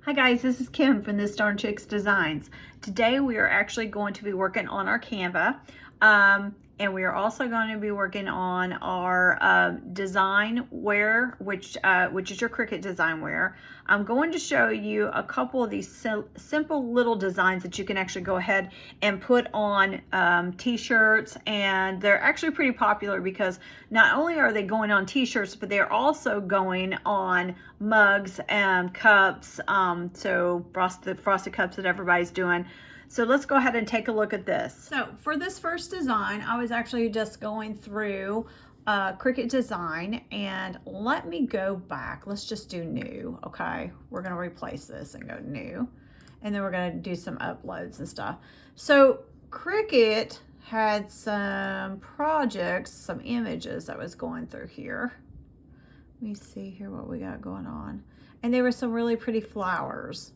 Hi guys, this is Kim from This Darn Chicks Designs. Today we are actually going to be working on our Canva, and we are also going to be working on our design wear, which is your Cricut design wear. I'm going to show you a couple of these simple little designs that you can actually go ahead and put on t-shirts, and they're actually pretty popular because not only are they going on t-shirts, but they're also going on mugs and cups, so frosted cups that everybody's doing. So let's go ahead and take a look at this. So for this first design, I was actually just going through Cricut design, and let me go back. Let's just do new. Okay, we're going to replace this and go new, and then we're going to do some uploads and stuff. So Cricut had some projects, some images that was going through here. Let me see here what we got going on. And there were some really pretty flowers,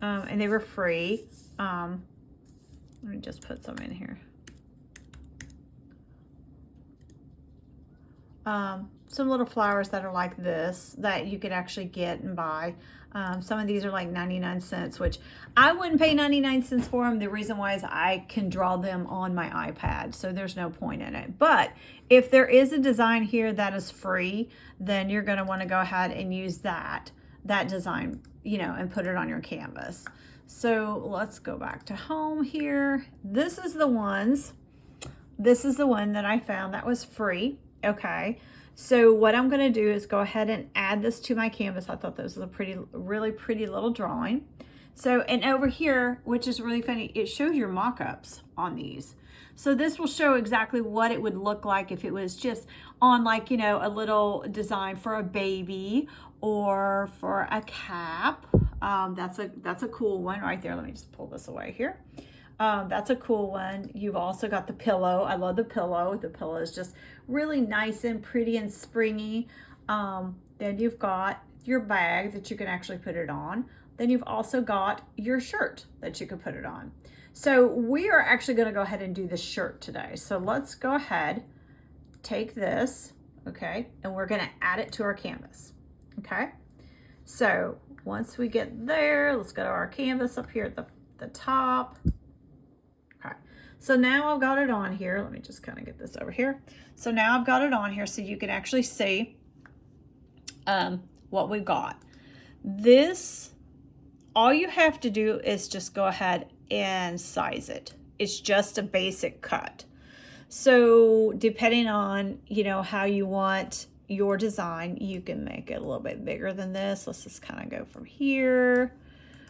and they were free. Let me just put some in here. Some little flowers that are like this that you could actually get and buy. Some of these are like 99 cents, which I wouldn't pay 99 cents for them. The reason why is I can draw them on my iPad, so there's no point in it. But if there is a design here that is free, then you're going to want to go ahead and use that design, and put it on your canvas. So let's go back to home here. This is the one that I found that was free. Okay, so what I'm going to do is go ahead and add this to my canvas. I thought this was a really pretty little drawing. So, and over here, which is really funny, it shows your mock-ups on these. So this will show exactly what it would look like if it was just on, like, a little design for a baby or for a cap. That's a cool one right there. Let me just pull this away here. That's a cool one. You've also got the pillow. I love the pillow. The pillow is just really nice and pretty and springy. Then you've got your bag that you can actually put it on. Then you've also got your shirt that you can put it on. So we are actually going to go ahead and do the shirt today. So let's go ahead, take this, okay, and we're going to add it to our canvas, okay? So once we get there, let's go to our canvas up here at the top. Okay, so now I've got it on here. Let me just kind of get this over here. So now I've got it on here so you can actually see what we've got. This, all you have to do is just go ahead and size it. It's just a basic cut. So depending on, how you want your design, you can make it a little bit bigger than this. Let's just kind of go from here.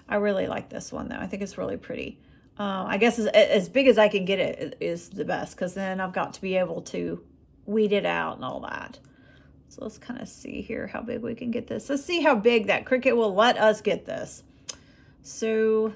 I really like this one though. I think it's really pretty. I guess as big as I can get it is the best, because then I've got to be able to weed it out and all that. So let's kind of see here how big we can get this. Let's see how big that Cricut will let us get this. So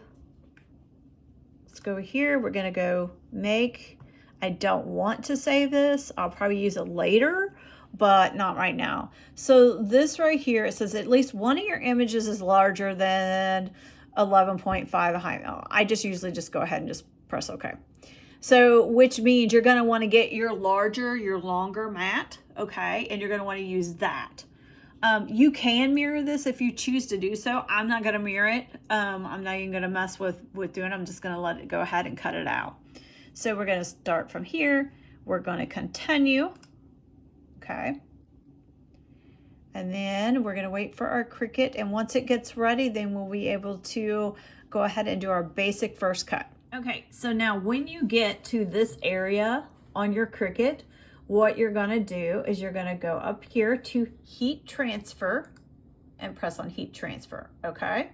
let's go here. We're going to go make. I don't want to save this. I'll probably use it later, but not right now. So this right here, it says at least one of your images is larger than 11.5 height. I just usually just go ahead and just press OK. So which means you're going to want to get your longer mat, okay, and you're going to want to use that. You can mirror this if you choose to do so. I'm not going to mirror it. I'm not even going to mess with doing it. I'm just going to let it go ahead and cut it out. So we're going to start from here. We're going to continue. Okay. And then we're going to wait for our Cricut. And once it gets ready, then we'll be able to go ahead and do our basic first cut. Okay, so now when you get to this area on your Cricut, what you're going to do is you're going to go up here to heat transfer and press on heat transfer. Okay.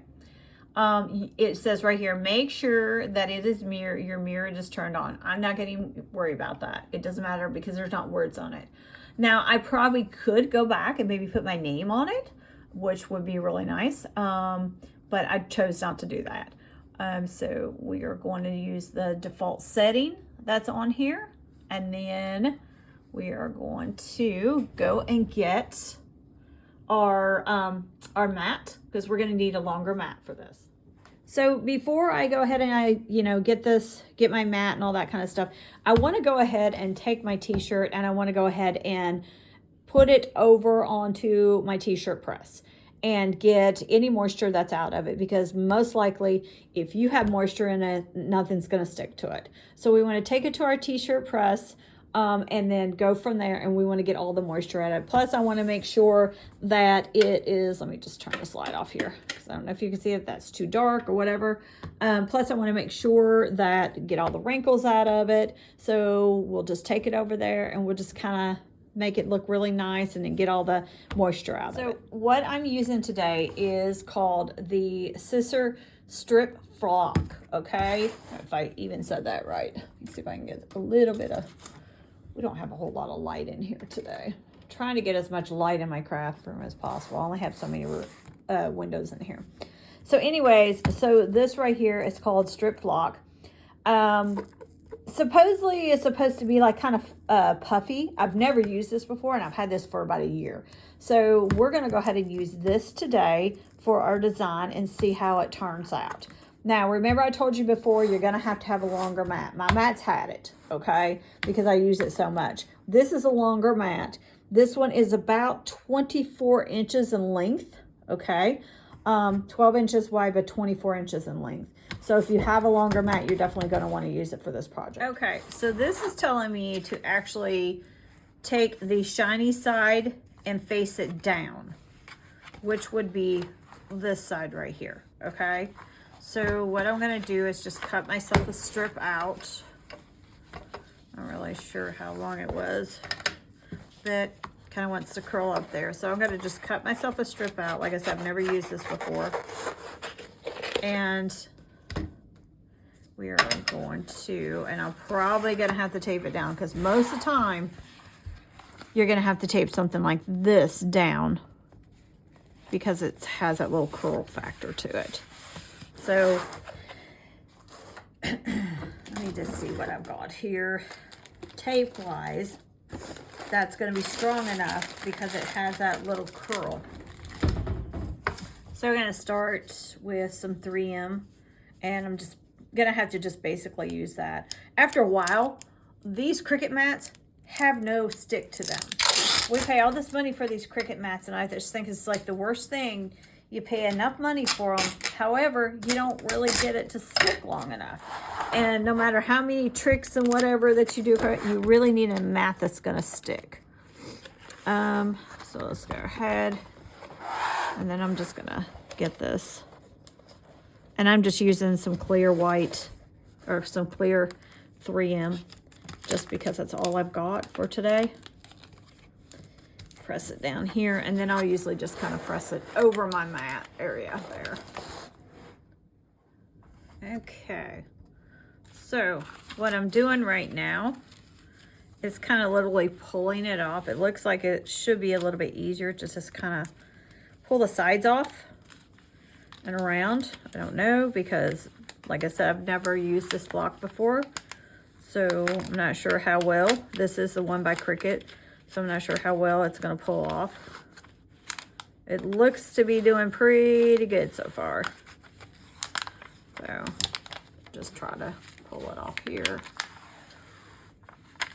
It says right here, make sure that it is your mirror is turned on. I'm not going to worry about that. It doesn't matter because there's not words on it. Now, I probably could go back and maybe put my name on it, which would be really nice. But I chose not to do that. So we are going to use the default setting that's on here. And then we are going to go and get our mat, because we're going to need a longer mat for this. So before I go ahead and I, get my mat and all that kind of stuff, I want to go ahead and take my t-shirt and I want to go ahead and put it over onto my t-shirt press. and get any moisture that's out of it, because most likely if you have moisture in it, nothing's going to stick to it. So we want to take it to our t-shirt press, and then go from there, and we want to get all the moisture out of it. Plus I want to make sure that it is, let me just turn this light off here because I don't know if you can see it, that's too dark or whatever. Plus I want to make sure that get all the wrinkles out of it. So we'll just take it over there and we'll just kind of make it look really nice and then get all the moisture out of it. So what I'm using today is called the Scissor Strip Flock, okay? If I even said that right. Let's see if I can get a little bit of, we don't have a whole lot of light in here today. I'm trying to get as much light in my craft room as possible. I only have so many windows in here. So anyways, so this right here is called Strip Flock. Supposedly it's supposed to be like kind of puffy. I've never used this before, and I've had this for about a year. So we're going to go ahead and use this today for our design and see how it turns out. Now, remember I told you before, you're going to have a longer mat. My mat's had it, okay, because I use it so much. This is a longer mat. This one is about 24 inches in length, okay, 12 inches wide, but 24 inches in length. So if you have a longer mat, you're definitely going to want to use it for this project. Okay, so this is telling me to actually take the shiny side and face it down, which would be this side right here, okay? So what I'm going to do is just cut myself a strip out. I'm not really sure how long it was, but kind of wants to curl up there. So I'm going to just cut myself a strip out. Like I said, I've never used this before. And we are going to, and I'm probably going to have to tape it down, because most of the time you're going to have to tape something like this down because it has that little curl factor to it. So let me just see what I've got here. Tape wise, that's going to be strong enough because it has that little curl. So we're going to start with some 3M, and I'm just going to have to just basically use that. After a while, these Cricut mats have no stick to them. We pay all this money for these Cricut mats, and I just think it's like the worst thing. You pay enough money for them, however, you don't really get it to stick long enough. And no matter how many tricks and whatever that you do, you really need a mat that's going to stick. So let's go ahead. And then I'm just going to get this. And I'm just using some clear white, or some clear 3M, just because that's all I've got for today. Press it down here, and then I'll usually just kind of press it over my mat area there. Okay, so what I'm doing right now is kind of literally pulling it off. It looks like it should be a little bit easier to just kind of pull the sides off and around. I don't know, because like I said, I've never used this block before, so I'm not sure how well. This is the one by Cricut. So I'm not sure how well it's going to pull off. It looks to be doing pretty good so far. So just try to pull it off here.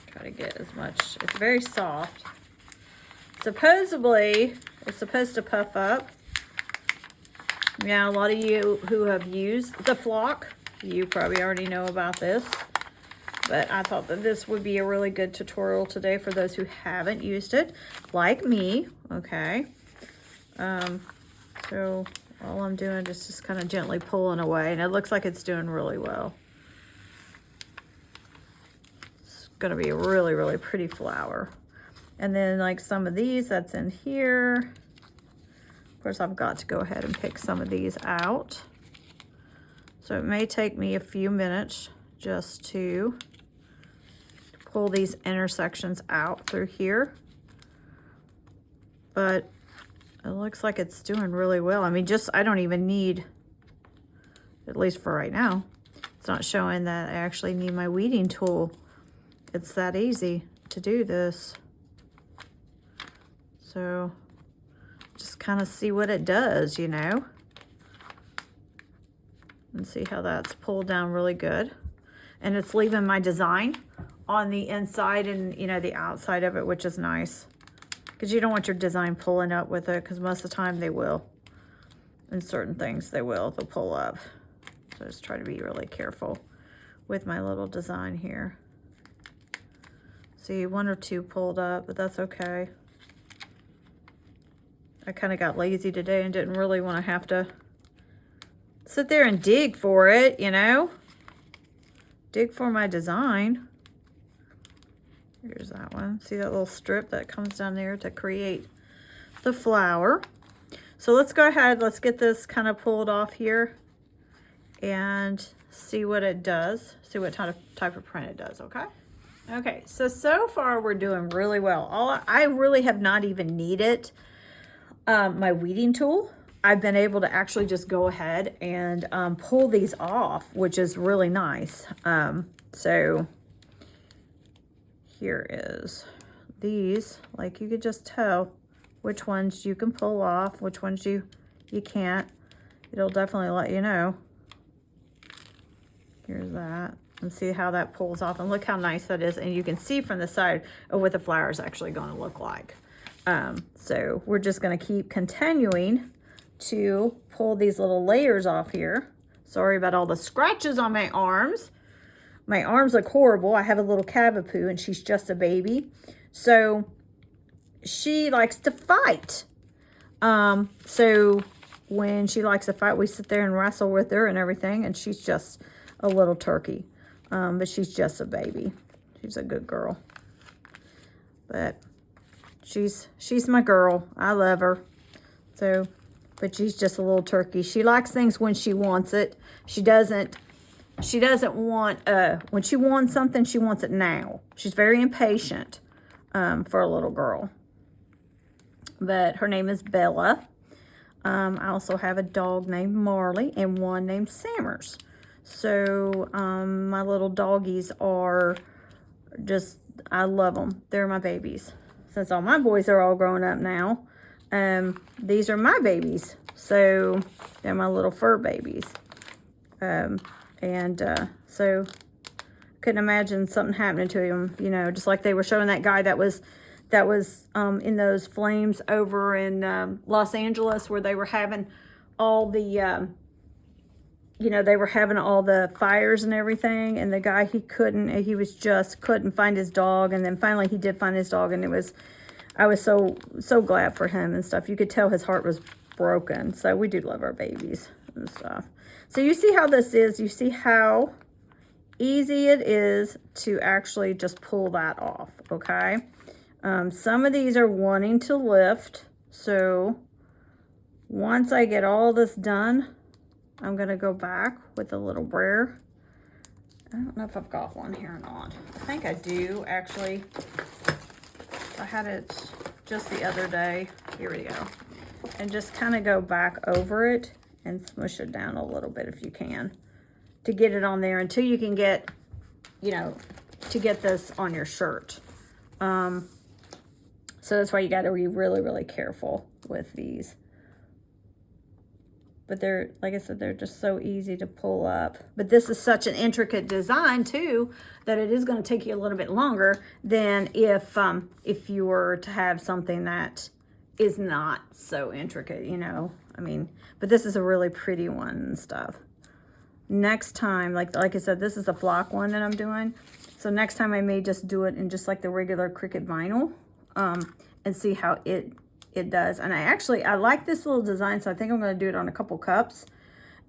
Try to get as much. It's very soft. Supposedly, it's supposed to puff up. Yeah, a lot of you who have used the Flock, you probably already know about this. But I thought that this would be a really good tutorial today for those who haven't used it, like me, okay? So all I'm doing is just kind of gently pulling away, and it looks like it's doing really well. It's gonna be a really, really pretty flower. And then like some of these that's in here, of course I've got to go ahead and pick some of these out. So it may take me a few minutes just to pull these intersections out through here, but it looks like it's doing really well. I mean, I don't even need, at least for right now, it's not showing that I actually need my weeding tool. It's that easy to do this. So just kind of see what it does, you know, and see how that's pulled down really good. And it's leaving my design on the inside and, you know, the outside of it, which is nice, because you don't want your design pulling up with it, because most of the time they will. And certain things they'll pull up. So just try to be really careful with my little design here. See, 1 or 2 pulled up, but that's okay. I kind of got lazy today and didn't really want to have to sit there and dig for it, you know? Dig for my design. Here's that one. See that little strip that comes down there to create the flower? So let's go ahead, let's get this kind of pulled off here and see what it does. See what type of print it does, okay? Okay, so far we're doing really well. I really have not even needed my weeding tool. I've been able to actually just go ahead and pull these off, which is really nice. So here is these, like you could just tell which ones you can pull off, which ones you can't. It'll definitely let you know. Here's that. And see how that pulls off. And look how nice that is. And you can see from the side of what the flower is actually going to look like. So we're just going to keep continuing to pull these little layers off here. Sorry about all the scratches on my arms. My arms look horrible. I have a little cavapoo and she's just a baby. So she likes to fight. So when she likes to fight, we sit there and wrestle with her and everything. And she's just a little turkey. But she's just a baby. She's a good girl. But she's my girl. I love her. So, but she's just a little turkey. She likes things when she wants it. She doesn't want, when she wants something, she wants it now. She's very impatient for a little girl. But her name is Bella. I also have a dog named Marley and one named Sammers. So my little doggies are just, I love them. They're my babies. Since all my boys are all grown up now, these are my babies. So they're my little fur babies. So couldn't imagine something happening to him, you know, just like they were showing that guy that was in those flames over in Los Angeles, where they were having all the they were having all the fires and everything, and the guy, he just couldn't find his dog, and then finally he did find his dog, and I was so glad for him and stuff. You could tell his heart was broken. So we do love our babies and stuff. So you see how this is, you see how easy it is to actually just pull that off, okay? Some of these are wanting to lift, so once I get all this done, I'm gonna go back with a little brayer. I don't know if I've got one here or not. I think I do, actually. I had it just the other day. Here we go. And just kind of go back over it and smush it down a little bit if you can, to get it on there until you can get, to get this on your shirt. So that's why you got to be really, really careful with these. But they're, like I said, they're just so easy to pull up. But this is such an intricate design too, that it is going to take you a little bit longer than if you were to have something that is not so intricate, I mean, but this is a really pretty one and stuff. Next time, like I said, this is the flock one that I'm doing. So next time I may just do it in just like the regular Cricut vinyl, and see how it does. And I like this little design, so I think I'm going to do it on a couple cups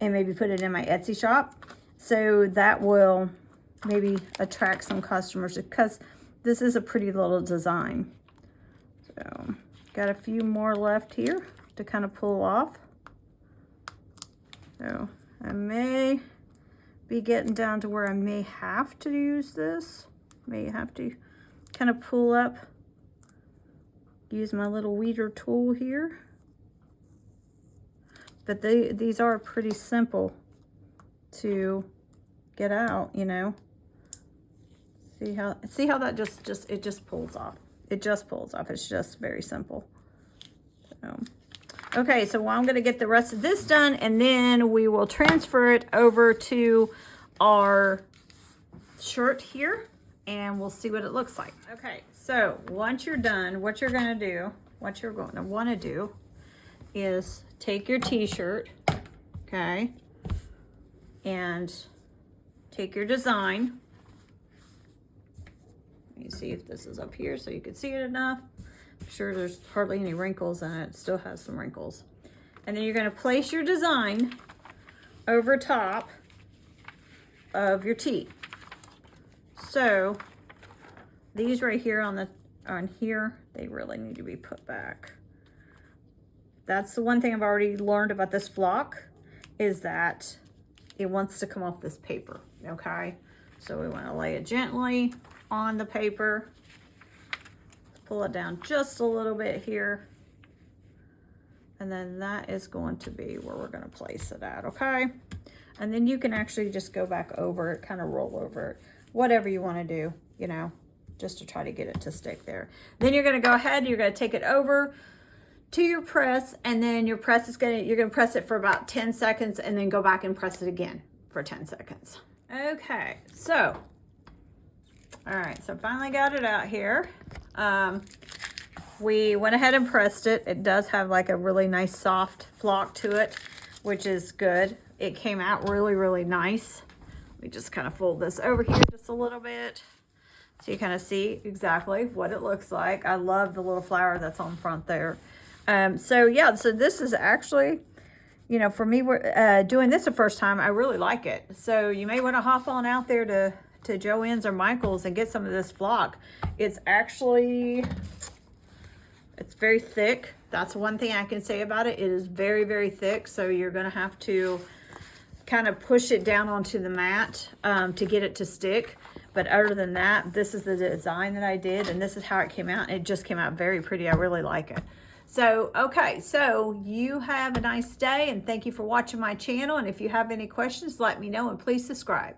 and maybe put it in my Etsy shop. So that will maybe attract some customers, because this is a pretty little design. So got a few more left here to kind of pull off. So I may be getting down to where I may have to use this. May have to kind of pull up, use my little weeder tool here. But these are pretty simple to get out, See how that just pulls off. It just pulls off. It's just very simple. So, okay, so I'm going to get the rest of this done, and then we will transfer it over to our shirt here, and we'll see what it looks like. Okay, so once you're done, what you're going to want to do is take your t-shirt, okay, and take your design. Let me see if this is up here so you can see it enough. I'm sure there's hardly any wrinkles in it. It still has some wrinkles. And then you're going to place your design over top of your tee. So these right here on here, they really need to be put back. That's the one thing I've already learned about this flock, is that it wants to come off this paper, okay? So we want to lay it gently on the paper. Pull it down just a little bit here. And then that is going to be where we're going to place it at, okay? And then you can actually just go back over it, kind of roll over it, whatever you want to do, you know, just to try to get it to stick there. Then you're going to go ahead, you're going to take it over to your press, and then your press is you're going to press it for about 10 seconds and then go back and press it again for 10 seconds. Okay, so, all right, so finally got it out here. We went ahead and pressed it. It does have like a really nice soft flock to it, which is good. It came out really, really nice. Let me just kind of fold this over here just a little bit so you kind of see exactly what it looks like. I love the little flower that's on front there. So yeah, so this is actually, you know, for me, we're doing this the first time, I really like it. So you may want to hop on out there to Joann's or Michael's and get some of this flock. It's actually, it's very thick. That's one thing I can say about it. It is very, very thick. So you're going to have to kind of push it down onto the mat to get it to stick. But other than that, this is the design that I did, and this is how it came out. It just came out very pretty. I really like it. So, okay, so you have a nice day, and thank you for watching my channel. And if you have any questions, let me know, and please subscribe.